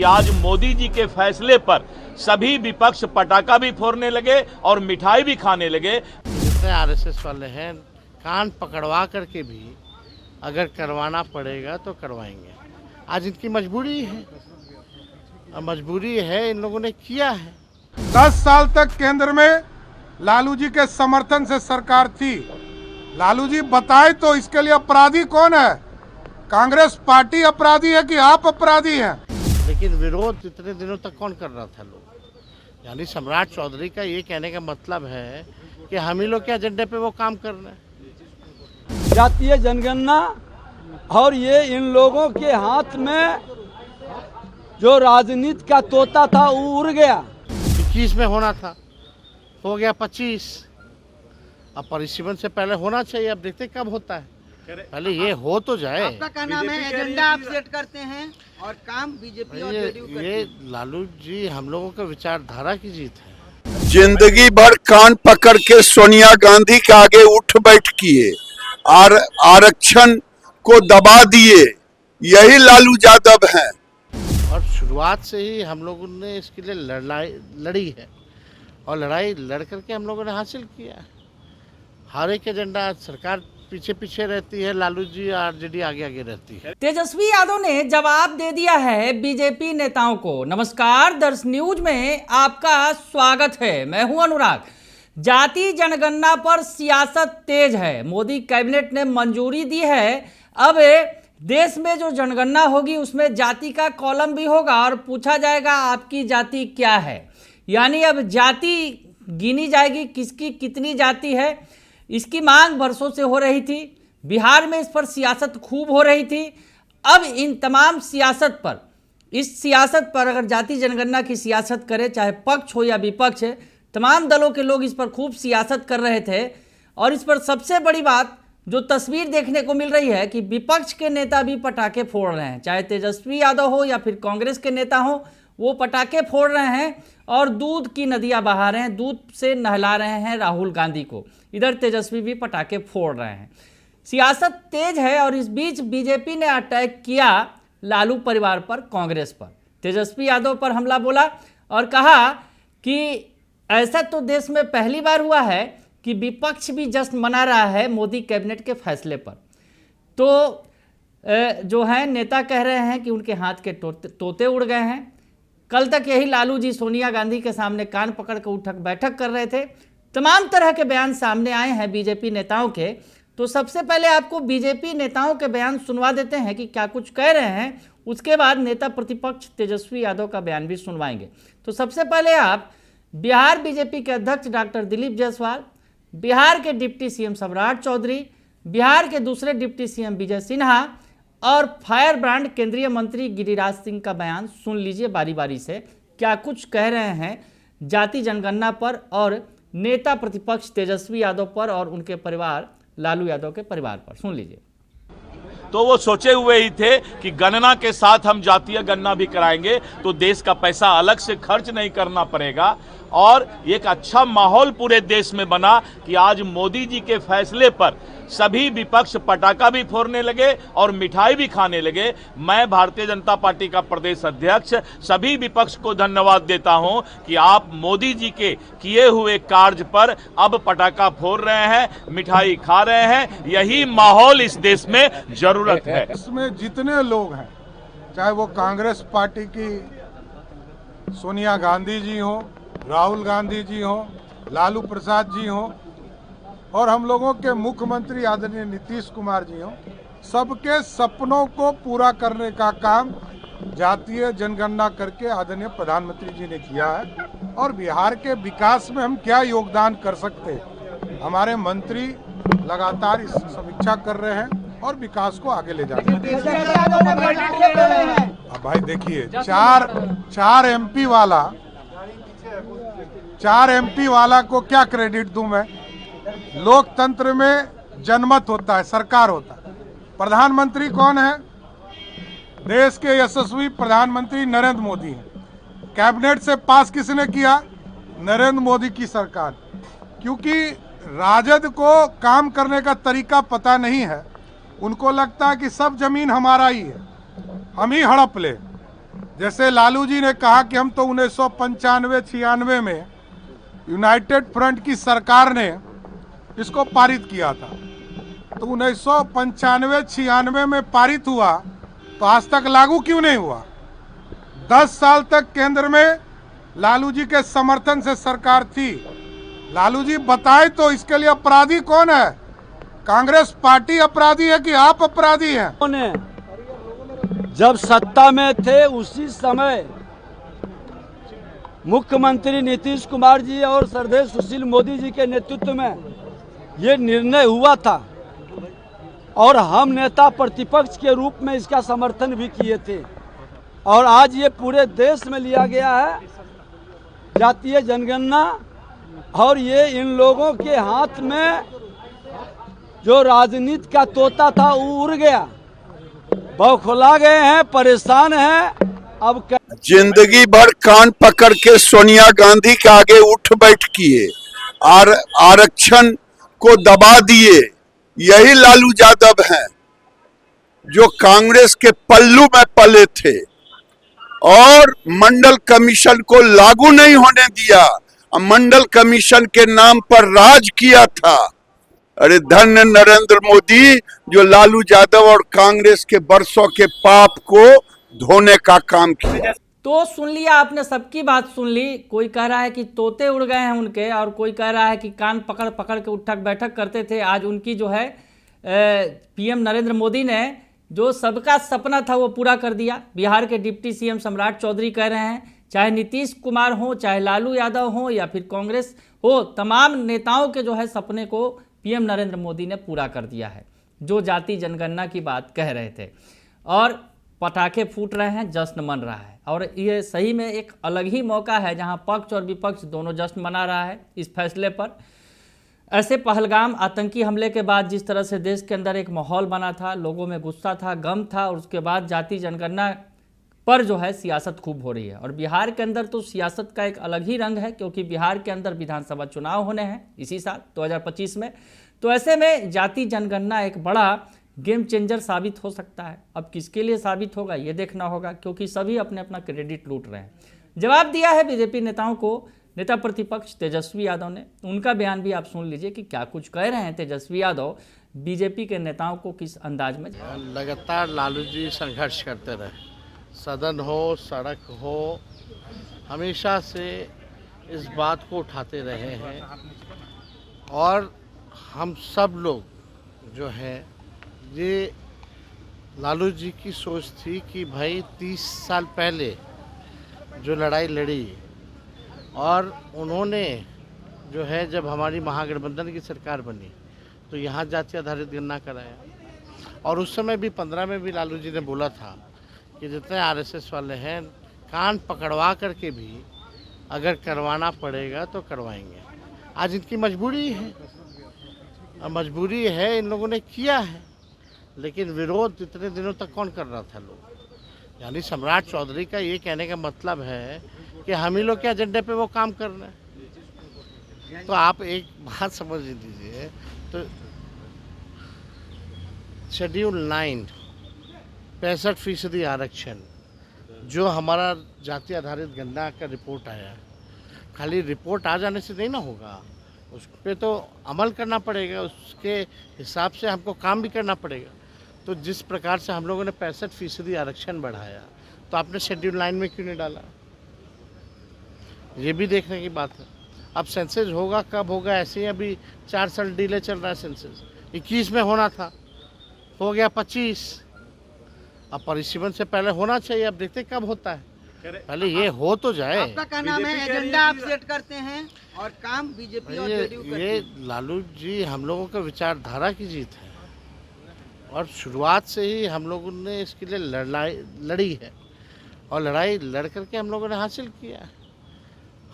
आज मोदी जी के फैसले पर सभी विपक्ष पटाखा भी फोड़ने लगे और मिठाई भी खाने लगे। जितने आरएसएस वाले हैं कान पकड़वा करके भी अगर करवाना पड़ेगा तो करवाएंगे। आज इनकी मजबूरी है और मजबूरी है, इन लोगों ने किया है। 10 साल तक केंद्र में लालू जी के समर्थन से सरकार थी। लालू जी बताए तो इसके लिए अपराधी कौन है? कांग्रेस पार्टी अपराधी है कि आप अपराधी हैं? लेकिन विरोध इतने दिनों तक कौन कर रहा था? लोग। यानी सम्राट चौधरी का ये कहने का मतलब है कि हम ही लोग के एजेंडे पे वो काम कर रहे हैं। जातीय जनगणना और ये इन लोगों के हाथ में जो राजनीति का तोता था वो उड़ गया। 21 में होना था, हो गया 25। अब परिसीमन से पहले होना चाहिए। अब देखते कब होता है, पहले ये हो तो जाए। आपका क्या नाम है? एजेंडा आप सेट करते हैं और काम बीजेपी और जेडीयू करती है। ये लालू जी हम लोगों का विचारधारा की जीत है। जिंदगी भर कान पकड़ के सोनिया गांधी के आगे उठ बैठ किए और आरक्षण को दबा दिए, यही लालू यादव हैं। और शुरुआत से ही हम लोगों ने इसके लिए लड़ी है और लड़ाई लड़ करके हम लोगों ने हासिल किया है। हर एक एजेंडा सरकार पीछे पीछे रहती है, लालू जी आरजेडी आगे आगे रहती है। तेजस्वी यादव ने जवाब दे दिया है बीजेपी नेताओं को। नमस्कार, दर्श न्यूज में आपका स्वागत है। मैं हूं अनुराग। जाति जनगणना पर सियासत तेज है। मोदी कैबिनेट ने मंजूरी दी है। अब देश में जो जनगणना होगी उसमें जाति का कॉलम भी होगा और पूछा जाएगा आपकी जाति क्या है। यानी अब जाति गिनी जाएगी, किसकी कितनी जाति है। इसकी मांग बरसों से हो रही थी। बिहार में इस पर सियासत खूब हो रही थी। अब इन तमाम सियासत पर, इस सियासत पर अगर जाति जनगणना की सियासत करे, चाहे पक्ष हो या विपक्ष, तमाम दलों के लोग इस पर खूब सियासत कर रहे थे। और इस पर सबसे बड़ी बात जो तस्वीर देखने को मिल रही है कि विपक्ष के नेता भी पटाखे फोड़ रहे हैं, चाहे तेजस्वी यादव हो या फिर कांग्रेस के नेता हो, वो पटाखे फोड़ रहे हैं और दूध की नदियां बहा रहे हैं, दूध से नहला रहे हैं राहुल गांधी को। इधर तेजस्वी भी पटाखे फोड़ रहे हैं। सियासत तेज है और इस बीच बीजेपी ने अटैक किया लालू परिवार पर, कांग्रेस पर। तेजस्वी यादव पर हमला बोला और कहा कि ऐसा तो देश में पहली बार हुआ है कि विपक्ष भी जश्न मना रहा है मोदी कैबिनेट के फैसले पर। तो जो है नेता कह रहे हैं कि उनके हाथ के तोते उड़ गए हैं। कल तक यही लालू जी सोनिया गांधी के सामने कान पकड़ कर उठक बैठक कर रहे थे। तमाम तरह के बयान सामने आए हैं बीजेपी नेताओं के। तो सबसे पहले आपको बीजेपी नेताओं के बयान सुनवा देते हैं कि क्या कुछ कह रहे हैं, उसके बाद नेता प्रतिपक्ष तेजस्वी यादव का बयान भी सुनवाएंगे। तो सबसे पहले आप बिहार बीजेपी के अध्यक्ष डॉक्टर दिलीप जायसवाल, बिहार के डिप्टी सीएम सम्राट चौधरी, बिहार के दूसरे डिप्टी सीएम विजय सिन्हा और फायर ब्रांड केंद्रीय मंत्री गिरिराज सिंह का बयान सुन लीजिए बारी बारी से। क्या कुछ कह रहे हैं जाति जनगणना पर और नेता प्रतिपक्ष तेजस्वी यादव पर और उनके परिवार लालू यादव के परिवार पर, सुन लीजिए। तो वो सोचे हुए ही थे कि गणना के साथ हम जातीय गणना भी कराएंगे तो देश का पैसा अलग से खर्च नहीं करना पड़ेगा। और एक अच्छा माहौल पूरे देश में बना कि आज मोदी जी के फैसले पर सभी विपक्ष पटाखा भी फोड़ने लगे और मिठाई भी खाने लगे। मैं भारतीय जनता पार्टी का प्रदेश अध्यक्ष सभी विपक्ष को धन्यवाद देता हूं कि आप मोदी जी के किए हुए कार्य पर अब पटाखा फोड़ रहे हैं, मिठाई खा रहे हैं। यही माहौल इस देश में जरूरत है। इसमें जितने लोग हैं, चाहे वो कांग्रेस पार्टी की सोनिया गांधी जी हो, राहुल गांधी जी हो, लालू प्रसाद जी हो और हम लोगों के मुख्यमंत्री आदरणीय नीतीश कुमार जी हो, सबके सपनों को पूरा करने का काम जातीय जनगणना करके आदरणीय प्रधानमंत्री जी ने किया है। और बिहार के विकास में हम क्या योगदान कर सकते हैं, हमारे मंत्री लगातार इस समीक्षा कर रहे हैं और विकास को आगे ले जा रहे हैं। अब भाई देखिए, चार एमपी वाला को क्या क्रेडिट दूं मैं? लोकतंत्र में जनमत होता है, सरकार होता है। प्रधानमंत्री कौन है? देश के यशस्वी प्रधानमंत्री नरेंद्र मोदी हैं। कैबिनेट से पास किसने किया? नरेंद्र मोदी की सरकार। क्योंकि राजद को काम करने का तरीका पता नहीं है, उनको लगता है कि सब जमीन हमारा ही है, हम ही हड़प ले। जैसे लालू जी ने कहा कि हम तो 1995-96 में यूनाइटेड फ्रंट की सरकार ने इसको पारित किया था, तो 1995-96 में पारित हुआ तो आज तक लागू क्यों नहीं हुआ? 10 साल तक केंद्र में लालू जी के समर्थन से सरकार थी। लालू जी बताए तो इसके लिए अपराधी कौन है? कांग्रेस पार्टी अपराधी है कि आप अपराधी हैं? उन्होंने जब सत्ता में थे उसी समय मुख्यमंत्री नीतीश कुमार जी और श्रद्धेय सुशील मोदी जी के नेतृत्व में ये निर्णय हुआ था और हम नेता प्रतिपक्ष के रूप में इसका समर्थन भी किए थे और आज ये पूरे देश में लिया गया है जातीय जनगणना और ये इन लोगों के हाथ में जो राजनीति का तोता था वो उड़ गया, बौखला गए हैं, परेशान हैं। अब जिंदगी भर कान पकड़ के सोनिया गांधी के आगे उठ बैठ किए और आरक्षण को दबा दिए। यही लालू यादव हैं जो कांग्रेस के पल्लू में पले थे और मंडल कमीशन को लागू नहीं होने दिया, मंडल कमीशन के नाम पर राज किया था। अरे धन्य नरेंद्र मोदी जो लालू यादव और कांग्रेस के बरसों के पाप को धोने का काम किया। तो सुन लिया आपने, सबकी बात सुन ली। कोई कह रहा है कि तोते उड़ गए हैं उनके, और कोई कह रहा है कि कान पकड़ पकड़ के उठक बैठक करते थे। आज उनकी जो है पीएम नरेंद्र मोदी ने जो सबका सपना था वो पूरा कर दिया। बिहार के डिप्टी सीएम सम्राट चौधरी कह रहे हैं, चाहे नीतीश कुमार हो, चाहे लालू यादव हो या फिर कांग्रेस हो, तमाम नेताओं के जो है सपने को पीएम नरेंद्र मोदी ने पूरा कर दिया है। जो जाति जनगणना की बात कह रहे थे और पटाखे फूट रहे हैं, जश्न मन रहा है। और ये सही में एक अलग ही मौका है जहां पक्ष और विपक्ष दोनों जश्न मना रहा है इस फैसले पर। ऐसे पहलगाम आतंकी हमले के बाद जिस तरह से देश के अंदर एक माहौल बना था, लोगों में गुस्सा था, गम था, और उसके बाद जाति जनगणना पर जो है सियासत खूब हो रही है। और बिहार के अंदर तो सियासत का एक अलग ही रंग है, क्योंकि बिहार के अंदर विधानसभा चुनाव होने हैं इसी साल 2025 में। तो ऐसे में जाति जनगणना एक बड़ा गेम चेंजर साबित हो सकता है। अब किसके लिए साबित होगा ये देखना होगा, क्योंकि सभी अपने अपना क्रेडिट लूट रहे हैं। जवाब दिया है बीजेपी नेताओं को नेता प्रतिपक्ष तेजस्वी यादव ने। उनका बयान भी आप सुन लीजिए कि क्या कुछ कह रहे हैं तेजस्वी यादव बीजेपी के नेताओं को किस अंदाज में। लगातार लालू जी संघर्ष करते रहे, सदन हो, सड़क हो, हमेशा से इस बात को उठाते रहे हैं। और हम सब लोग जो है, ये लालू जी की सोच थी कि भाई 30 साल पहले जो लड़ाई लड़ी और उन्होंने जो है जब हमारी महागठबंधन की सरकार बनी तो यहाँ जाति आधारित गणना कराया। और उस समय भी 15 में भी लालू जी ने बोला था कि जितने आरएसएस वाले हैं कान पकड़वा करके भी अगर करवाना पड़ेगा तो करवाएंगे। आज इनकी मजबूरी है, मजबूरी है, इन लोगों ने किया है। लेकिन विरोध इतने दिनों तक कौन कर रहा था? लोग। यानी सम्राट चौधरी का ये कहने का मतलब है कि हम ही लोग के एजेंडे पे वो काम कर रहे हैं। तो आप एक बात समझ लीजिए, तो शेड्यूल 9 65% आरक्षण जो हमारा जाति आधारित गणना का रिपोर्ट आया, खाली रिपोर्ट आ जाने से नहीं ना होगा, उस पर तो अमल करना पड़ेगा, उसके हिसाब से हमको काम भी करना पड़ेगा। तो जिस प्रकार से हम लोगों ने 65% आरक्षण बढ़ाया, तो आपने शेड्यूल 9 में क्यों नहीं डाला? ये भी देखने की बात है। अब सेंसस होगा कब होगा, ऐसे ही अभी 4 साल डिले चल रहा है। सेंसस 21 में होना था, हो गया 25। अब परिसीमन से पहले होना चाहिए, अब देखते कब होता है, पहले ये हो तो जाए। आपका क्या नाम है? एजेंडा आप सेट करते हैं और काम बीजेपी और जेडीयू करती है। ये लालू जी हम लोगों का विचारधारा की जीत है और शुरुआत से ही हम लोगों ने इसके लिए लड़ी है और लड़ाई लड़ करके हम लोगों ने हासिल किया है।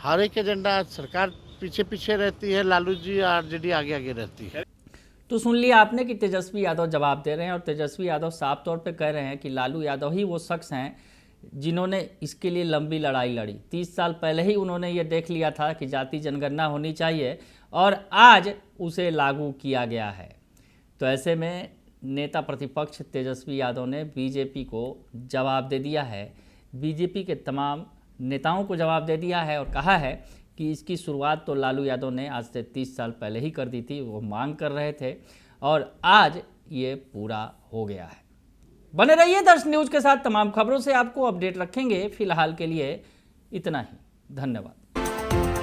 हर एक एजेंडा सरकार पीछे पीछे रहती है, लालू जी आरजेडी आगे आगे रहती है। तो सुन लिया आपने कि तेजस्वी यादव जवाब दे रहे हैं और तेजस्वी यादव साफ तौर पे कह रहे हैं कि लालू यादव ही वो शख्स हैं जिन्होंने इसके लिए लंबी लड़ाई लड़ी। 30 साल पहले ही उन्होंने ये देख लिया था कि जाति जनगणना होनी चाहिए और आज उसे लागू किया गया है। तो ऐसे में नेता प्रतिपक्ष तेजस्वी यादव ने बीजेपी को जवाब दे दिया है बीजेपी के तमाम नेताओं को जवाब दे दिया है और कहा है कि इसकी शुरुआत तो लालू यादव ने आज से 30 साल पहले ही कर दी थी, वो मांग कर रहे थे और आज ये पूरा हो गया है। बने रहिए दर्श न्यूज के साथ, तमाम खबरों से आपको अपडेट रखेंगे। फिलहाल के लिए इतना ही, धन्यवाद।